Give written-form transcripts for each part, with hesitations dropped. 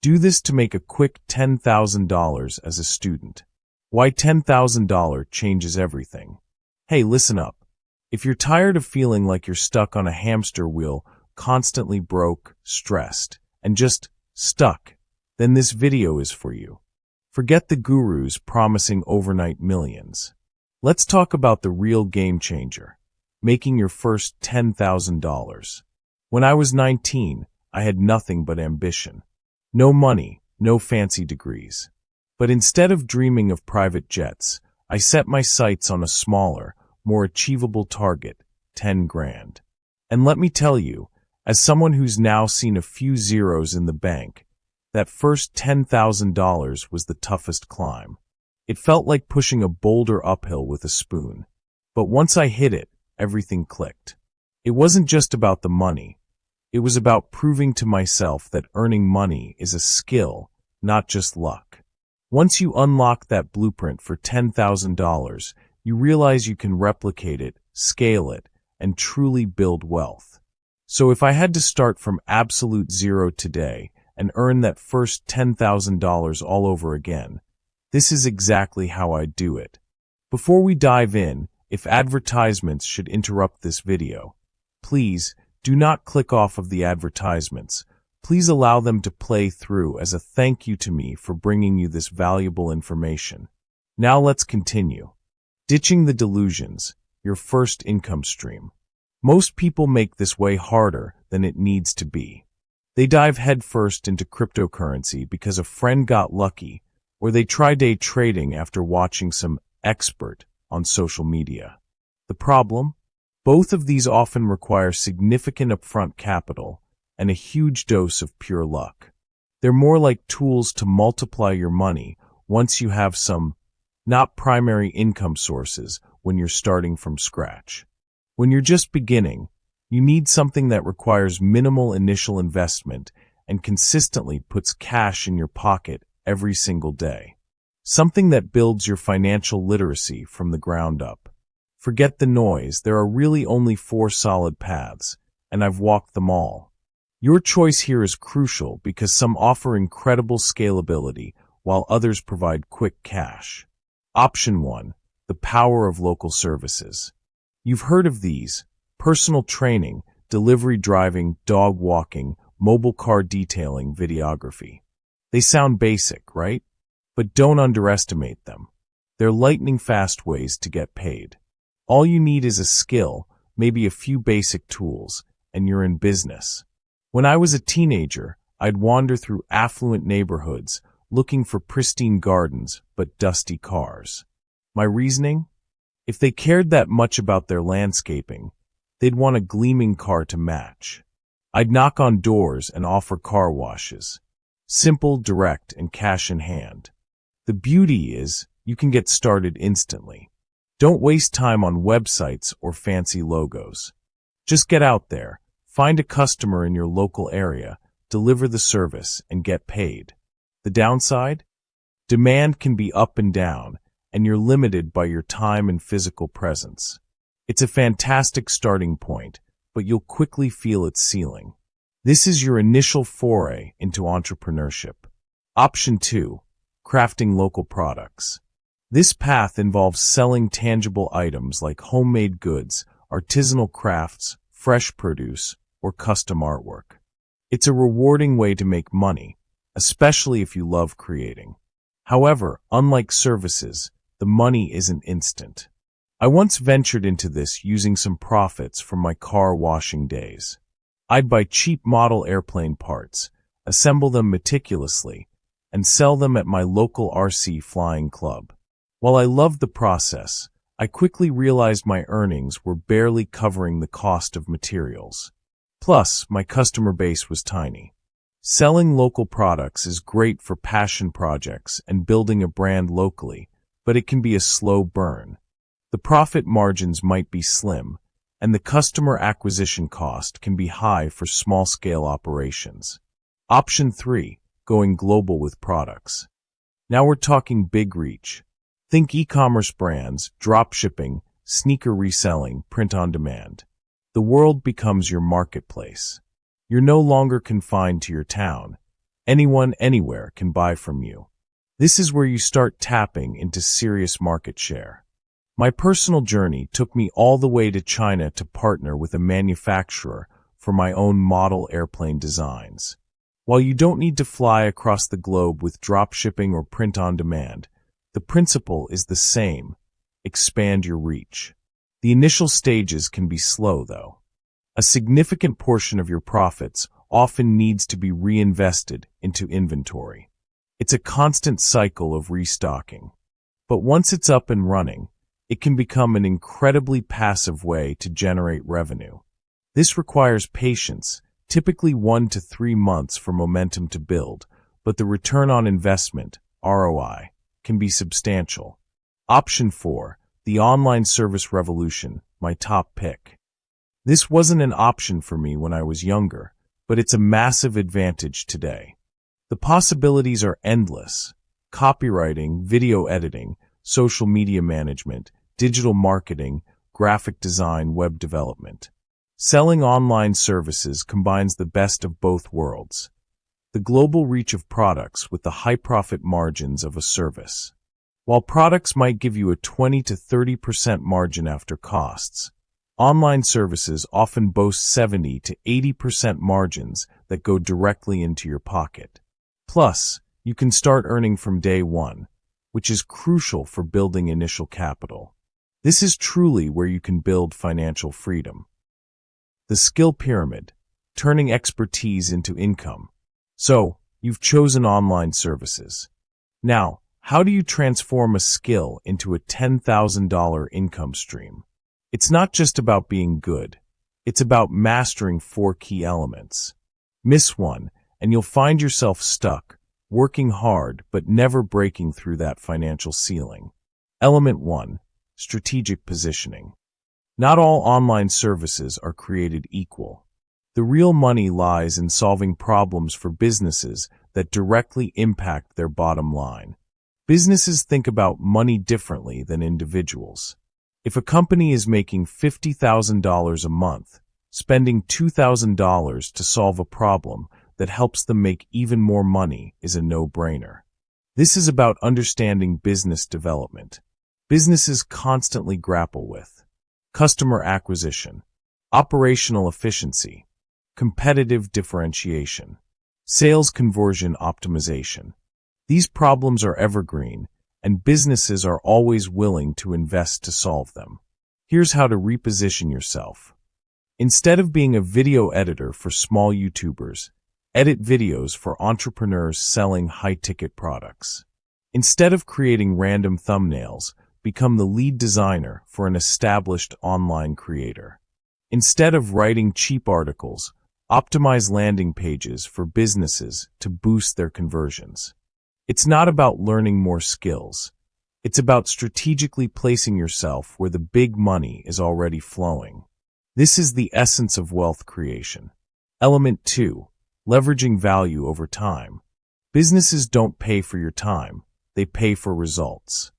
Do this to make a quick $10,000 as a student. Why $10,000 changes everything. Hey, listen up. If you're tired of feeling like you're stuck on a hamster wheel, constantly broke, stressed, and just stuck, then this video is for you. Forget the gurus promising overnight millions. Let's talk about the real game changer, making your first $10,000. When I was 19, I had nothing but ambition. No money, no fancy degrees. But instead of dreaming of private jets, I set my sights on a smaller, more achievable target, 10 grand. And let me tell you, as someone who's now seen a few zeros in the bank, that first $10,000 was the toughest climb. It felt like pushing a boulder uphill with a spoon. But once I hit it, everything clicked. It wasn't just about the money. It was about proving to myself that earning money is a skill, not just luck. Once you unlock that blueprint for $10,000, you realize you can replicate it, scale it, and truly build wealth. So if I had to start from absolute zero today and earn that first $10,000 all over again, this is exactly how I'd do it. Before we dive in, if advertisements should interrupt this video, please do not click off of the advertisements. Please allow them to play through as a thank you to me for bringing you this valuable information. Now let's continue. Ditching the delusions, your first income stream. Most people make this way harder than it needs to be. They dive headfirst into cryptocurrency because a friend got lucky, or they try day trading after watching some expert on social media. The problem? Both of these often require significant upfront capital and a huge dose of pure luck. They're more like tools to multiply your money once you have some, not primary income sources when you're starting from scratch. When you're just beginning, you need something that requires minimal initial investment and consistently puts cash in your pocket every single day. Something that builds your financial literacy from the ground up. Forget the noise, there are really only 4 solid paths, and I've walked them all. Your choice here is crucial because some offer incredible scalability while others provide quick cash. Option 1, the power of local services. You've heard of these: personal training, delivery driving, dog walking, mobile car detailing, videography. They sound basic, right? But don't underestimate them. They're lightning-fast ways to get paid. All you need is a skill, maybe a few basic tools, and you're in business. When I was a teenager, I'd wander through affluent neighborhoods, looking for pristine gardens but dusty cars. My reasoning? If they cared that much about their landscaping, they'd want a gleaming car to match. I'd knock on doors and offer car washes. Simple, direct, and cash in hand. The beauty is, you can get started instantly. Don't waste time on websites or fancy logos. Just get out there, find a customer in your local area, deliver the service, and get paid. The downside? Demand can be up and down, and you're limited by your time and physical presence. It's a fantastic starting point, but you'll quickly feel its ceiling. This is your initial foray into entrepreneurship. Option 2, crafting local products. This path involves selling tangible items like homemade goods, artisanal crafts, fresh produce, or custom artwork. It's a rewarding way to make money, especially if you love creating. However, unlike services, the money isn't instant. I once ventured into this using some profits from my car washing days. I'd buy cheap model airplane parts, assemble them meticulously, and sell them at my local RC flying club. While I loved the process, I quickly realized my earnings were barely covering the cost of materials. Plus, my customer base was tiny. Selling local products is great for passion projects and building a brand locally, but it can be a slow burn. The profit margins might be slim, and the customer acquisition cost can be high for small-scale operations. Option 3, going global with products. Now we're talking big reach. Think e-commerce brands, dropshipping, sneaker reselling, print on demand. The world becomes your marketplace. You're no longer confined to your town, Anyone, anywhere can buy from you. This is where you start tapping into serious market share. My personal journey took me all the way to China to partner with a manufacturer for my own model airplane designs. While you don't need to fly across the globe with drop shipping or print on demand, the principle is the same: expand your reach. The initial stages can be slow, though. A significant portion of your profits often needs to be reinvested into inventory. It's a constant cycle of restocking. But once it's up and running, it can become an incredibly passive way to generate revenue. This requires patience, typically 1 to 3 months for momentum to build, but the return on investment, ROI, can be substantial. Option 4, the online service revolution, my top pick. This wasn't an option for me when I was younger, but it's a massive advantage today. The possibilities are endless: copywriting, video editing, social media management, digital marketing, graphic design, web development. Selling online services combines the best of both worlds: the global reach of products with the high profit margins of a service. While products might give you a 20 to 30% margin after costs, online services often boast 70 to 80% margins that go directly into your pocket. Plus, you can start earning from day one, which is crucial for building initial capital. This is truly where you can build financial freedom. The skill pyramid, turning expertise into income. So, you've chosen online services. Now, how do you transform a skill into a $10,000 income stream? It's not just about being good. It's about mastering 4 key elements. Miss one, and you'll find yourself stuck, working hard but never breaking through that financial ceiling. Element 1, strategic positioning. Not all online services are created equal. The real money lies in solving problems for businesses that directly impact their bottom line. Businesses think about money differently than individuals. If a company is making $50,000 a month, spending $2,000 to solve a problem that helps them make even more money is a no-brainer. This is about understanding business development. Businesses constantly grapple with customer acquisition, operational efficiency, competitive differentiation, sales conversion optimization. These problems are evergreen, and businesses are always willing to invest to solve them. Here's how to reposition yourself. Instead of being a video editor for small YouTubers, edit videos for entrepreneurs selling high-ticket products. Instead of creating random thumbnails, become the lead designer for an established online creator. Instead of writing cheap articles, optimize landing pages for businesses to boost their conversions. It's not about learning more skills. It's about strategically placing yourself where the big money is already flowing. This is the essence of wealth creation. Element 2, leveraging value over time. Businesses don't pay for your time, they pay for results.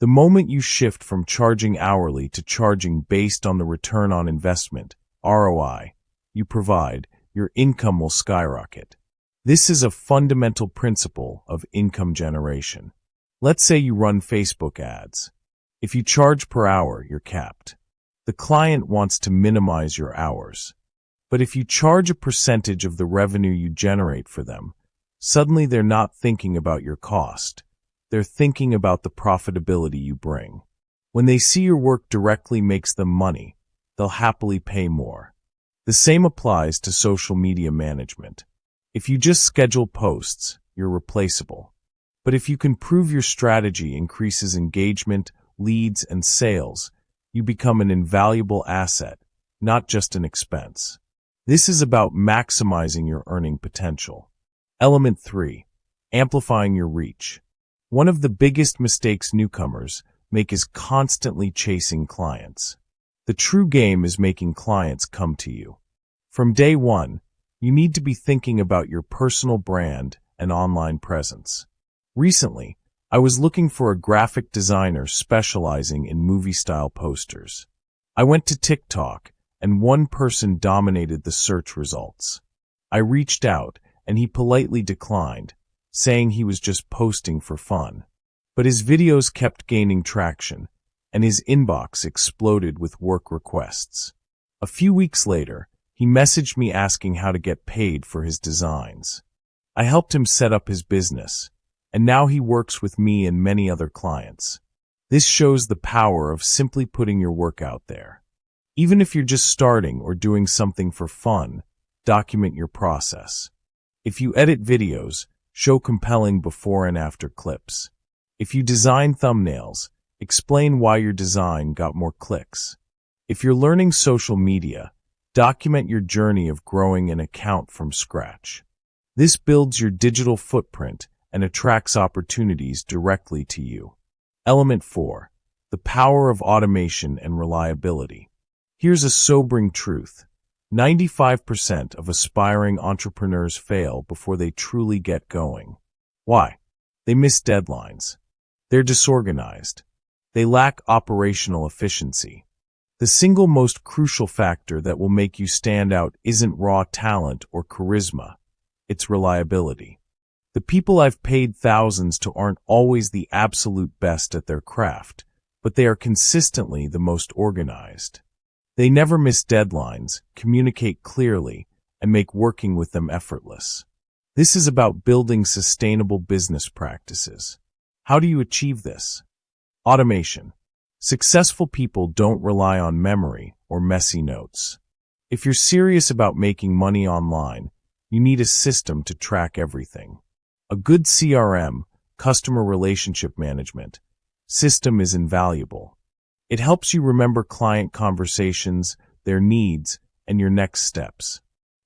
The moment you shift from charging hourly to charging based on the return on investment, ROI, you provide, your income will skyrocket. This is a fundamental principle of income generation. Let's say you run Facebook ads. If you charge per hour, you're capped. The client wants to minimize your hours. But if you charge a percentage of the revenue you generate for them, suddenly they're not thinking about your cost. They're thinking about the profitability you bring. When they see your work directly makes them money, they'll happily pay more. The same applies to social media management. If you just schedule posts, you're replaceable. But if you can prove your strategy increases engagement, leads, and sales, you become an invaluable asset, not just an expense. This is about maximizing your earning potential. Element 3, amplifying your reach. One of the biggest mistakes newcomers make is constantly chasing clients. The true game is making clients come to you. From day one, you need to be thinking about your personal brand and online presence. Recently, I was looking for a graphic designer specializing in movie-style posters. I went to TikTok, and one person dominated the search results. I reached out, and he politely declined, saying he was just posting for fun. But his videos kept gaining traction, and his inbox exploded with work requests. A few weeks later, he messaged me asking how to get paid for his designs. I helped him set up his business, and now he works with me and many other clients. This shows the power of simply putting your work out there. Even if you're just starting or doing something for fun, document your process. If you edit videos, show compelling before and after clips. If you design thumbnails, explain why your design got more clicks. If you're learning social media, document your journey of growing an account from scratch. This builds your digital footprint and attracts opportunities directly to you. Element 4. The power of automation and reliability. Here's a sobering truth. 95% of aspiring entrepreneurs fail before they truly get going. Why? They miss deadlines. They're disorganized. They lack operational efficiency. The single most crucial factor that will make you stand out isn't raw talent or charisma. It's reliability. The people I've paid thousands to aren't always the absolute best at their craft, but they are consistently the most organized. They never miss deadlines, communicate clearly, and make working with them effortless. This is about building sustainable business practices. How do you achieve this? Automation. Successful people don't rely on memory or messy notes. If you're serious about making money online, you need a system to track everything. A good CRM, customer relationship management, system is invaluable. It helps you remember client conversations, their needs, and your next steps.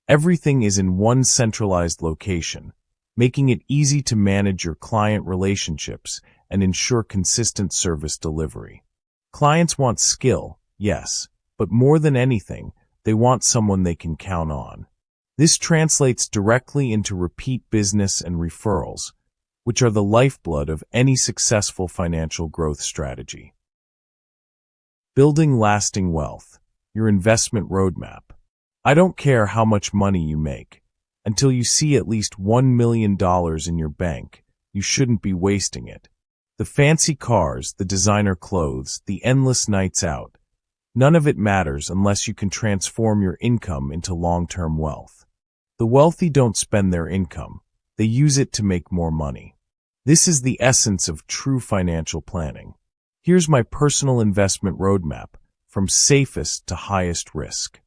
Everything is in one centralized location, making it easy to manage your client relationships and ensure consistent service delivery. Clients want skill, yes, but more than anything, they want someone they can count on. This translates directly into repeat business and referrals, which are the lifeblood of any successful financial growth strategy. Building lasting wealth, your investment roadmap. I don't care how much money you make. Until you see at least $1 million in your bank, you shouldn't be wasting it. The fancy cars, the designer clothes, the endless nights out, none of it matters unless you can transform your income into long-term wealth. The wealthy don't spend their income, they use it to make more money. This is the essence of true financial planning. Here's my personal investment roadmap, from safest to highest risk.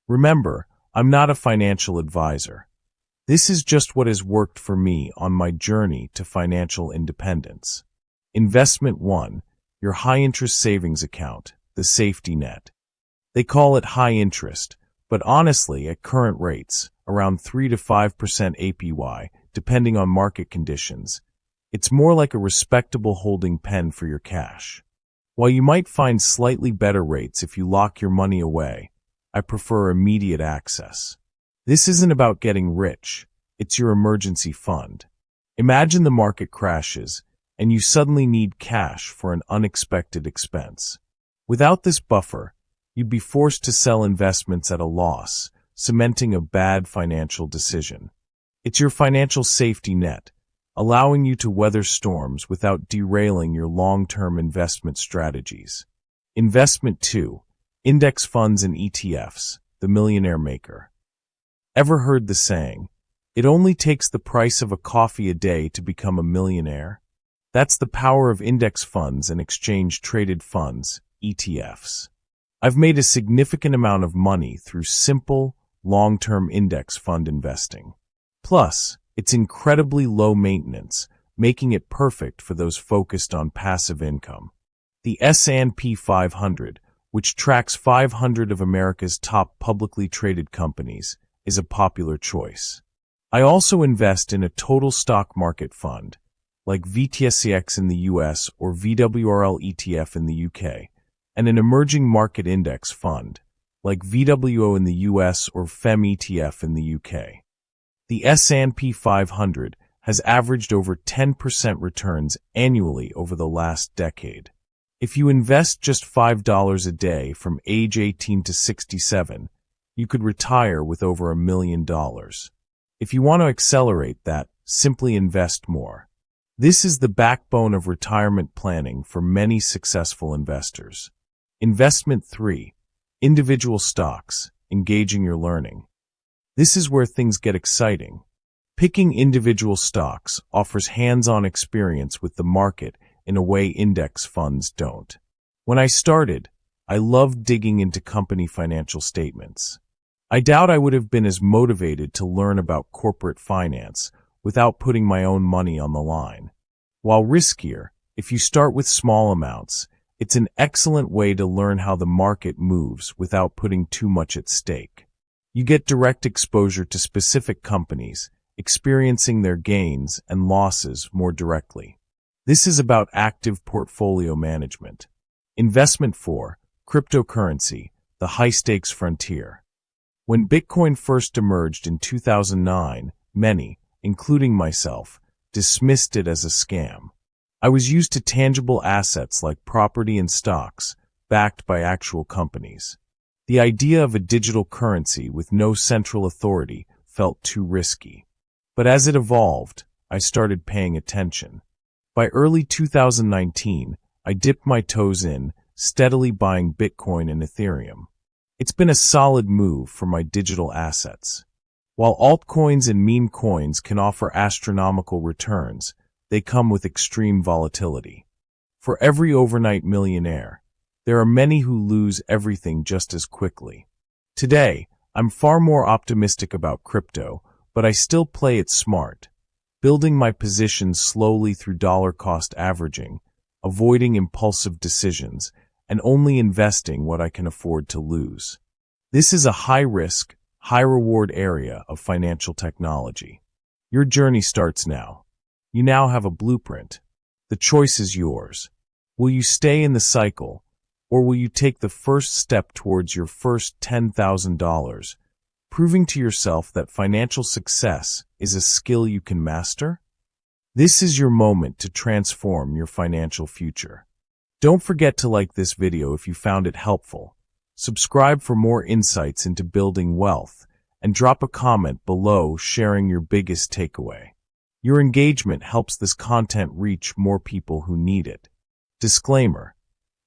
Remember, I'm not a financial advisor. This is just what has worked for me on my journey to financial independence. Investment 1, your high-interest savings account, the safety net. They call it high interest, but honestly, at current rates, around 3 to 5% APY, depending on market conditions, it's more like a respectable holding pen for your cash. While you might find slightly better rates if you lock your money away, I prefer immediate access. This isn't about getting rich, it's your emergency fund. Imagine the market crashes, and you suddenly need cash for an unexpected expense. Without this buffer, you'd be forced to sell investments at a loss, cementing a bad financial decision. It's your financial safety net, allowing you to weather storms without derailing your long-term investment strategies. Investment 2, index funds and ETFs, the millionaire maker. Ever heard the saying, it only takes the price of a coffee a day to become a millionaire? That's the power of index funds and exchange-traded funds, ETFs. I've made a significant amount of money through simple, long-term index fund investing. Plus, it's incredibly low maintenance, making it perfect for those focused on passive income. The S&P 500, which tracks 500 of America's top publicly traded companies, is a popular choice. I also invest in a total stock market fund, like VTSCX in the US or VWRL ETF in the UK, and an emerging market index fund, like VWO in the US or FEM ETF in the UK. The S&P 500 has averaged over 10% returns annually over the last decade. If you invest just $5 a day from age 18 to 67, you could retire with over $1 million. If you want to accelerate that, simply invest more. This is the backbone of retirement planning for many successful investors. Investment 3. Individual stocks, engaging your learning. This is where things get exciting. Picking individual stocks offers hands-on experience with the market in a way index funds don't. When I started, I loved digging into company financial statements. I doubt I would have been as motivated to learn about corporate finance without putting my own money on the line. While riskier, if you start with small amounts, it's an excellent way to learn how the market moves without putting too much at stake. You get direct exposure to specific companies, experiencing their gains and losses more directly. This is about active portfolio management. Investment 4. Cryptocurrency, the high-stakes frontier. When Bitcoin first emerged in 2009, many, including myself, dismissed it as a scam. I was used to tangible assets like property and stocks, backed by actual companies. The idea of a digital currency with no central authority felt too risky. But as it evolved, I started paying attention. By early 2019, I dipped my toes in, steadily buying Bitcoin and Ethereum. It's been a solid move for my digital assets. While altcoins and meme coins can offer astronomical returns, they come with extreme volatility. For every overnight millionaire, there are many who lose everything just as quickly. Today, I'm far more optimistic about crypto, but I still play it smart, building my positions slowly through dollar-cost averaging, avoiding impulsive decisions, and only investing what I can afford to lose. This is a high-risk, high-reward area of financial technology. Your journey starts now. You now have a blueprint. The choice is yours. Will you stay in the cycle, or will you take the first step towards your first $10,000, proving to yourself that financial success is a skill you can master? This is your moment to transform your financial future. Don't forget to like this video if you found it helpful. Subscribe for more insights into building wealth, and drop a comment below sharing your biggest takeaway. Your engagement helps this content reach more people who need it. Disclaimer: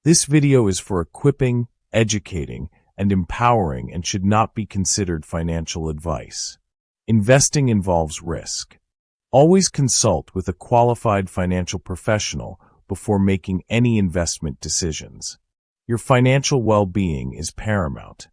this video is for equipping, educating, and empowering and should not be considered financial advice. Investing involves risk. Always consult with a qualified financial professional before making any investment decisions. Your financial well-being is paramount.